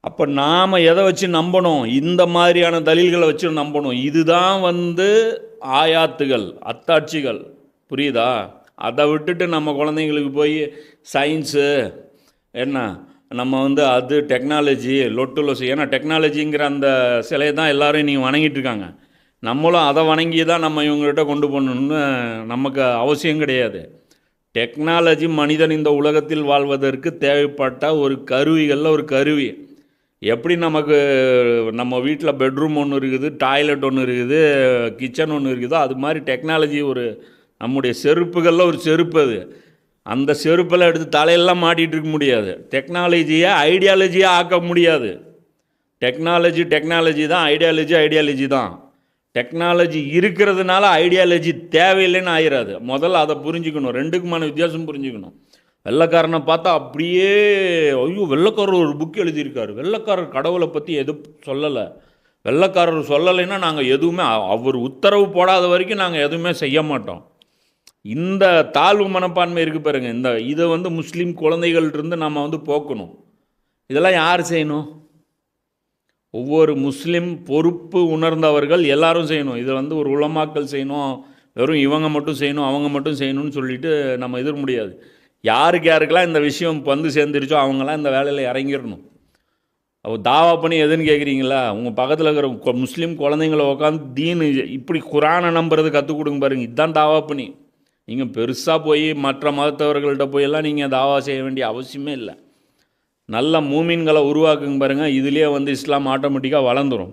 அப்போ நாம் எதை வச்சு நம்பணும்? இந்த மாதிரியான தலீல்களை வச்சு நம்பணும். இதுதான் ஆயாத்துகள், அத்தாட்சிகள். புரியுதா? அதை விட்டுட்டு நம்ம குழந்தைங்களுக்கு போய் சயின்ஸு என்ன நம்ம அது டெக்னாலஜி லொட்டு லொசு. ஏன்னா டெக்னாலஜிங்கிற அந்த சிலையை தான் எல்லோரும் நீங்கள் வணங்கிட்டு இருக்காங்க. நம்மளும் அதை வணங்கி தான் நம்ம இவங்ககிட்ட கொண்டு போகணுன்னு நமக்கு அவசியம் கிடையாது. டெக்னாலஜி மனிதன் இந்த உலகத்தில் வாழ்வதற்கு தேவைப்பட்ட ஒரு கருவிகளில் ஒரு கருவி. எப்படி நமக்கு நம்ம வீட்டில் பெட்ரூம் ஒன்று இருக்குது, டாய்லெட் ஒன்று இருக்குது, கிச்சன் ஒன்று இருக்குதோ, அது மாதிரி டெக்னாலஜி நம்முடைய செருப்புகளில் ஒரு செருப்பு. அந்த செருப்பெல்லாம் எடுத்து தலையெல்லாம் மாட்டிகிட்டு இருக்க முடியாது. டெக்னாலஜியை ஐடியாலஜியாக ஆக்க முடியாது. டெக்னாலஜி தான், ஐடியாலஜி தான். டெக்னாலஜி இருக்கிறதுனால ஐடியாலஜி தேவையில்லைன்னு ஆயிடாது. முதல்ல அதை புரிஞ்சுக்கணும். ரெண்டுக்குமான வித்தியாசம் புரிஞ்சுக்கணும். வெள்ளைக்காரனை பார்த்தா அப்படியே ஐயோ வெள்ளைக்காரர் ஒரு புக் எழுதியிருக்காரு, வெள்ளைக்காரர் கடவுளை பற்றி எதுவும் சொல்லலை, வெள்ளைக்காரர் சொல்லலைன்னா நாங்கள் எதுவுமே அவர் உத்தரவு போடாத வரைக்கும் நாங்கள் எதுவுமே செய்ய மாட்டோம். இந்த தாழ்வு மனப்பான்மை இருக்குது பாருங்க. இதை முஸ்லீம் குழந்தைகள்கிட்ட நம்ம போக்கணும். இதெல்லாம் யார் செய்யணும்? ஒவ்வொரு முஸ்லீம் பொறுப்பு உணர்ந்தவர்கள் எல்லாரும் செய்யணும். இதை ஒரு உலமாக்கள் செய்யணும், வெறும் இவங்க மட்டும் செய்யணும் அவங்க மட்டும் செய்யணும்னு சொல்லிட்டு நம்ம எதிர்க்க முடியாது. யாருக்கெல்லாம் இந்த விஷயம் சேர்ந்துருச்சோ அவங்களாம் இந்த வேலையில் இறங்கிடணும். தாவா பண்ணி எதுன்னு கேட்குறீங்களா? உங்கள் பக்கத்தில் இருக்கிற முஸ்லீம் குழந்தைங்கள உட்காந்து தீனு இப்படி குரானை நம்புறது கற்றுக் கொடுங்க பாருங்கள். இதுதான் தாவா பண்ணி. நீங்கள் பெருசாக போய் மற்ற மதத்தவர்கள்ட்ட போயெல்லாம் நீங்கள் தாவா செய்ய வேண்டிய அவசியமே இல்லை. நல்ல மூமின்களை உருவாக்குங்க பாருங்கள். இதுலேயே இஸ்லாம் ஆட்டோமேட்டிக்காக வளர்ந்துடும்.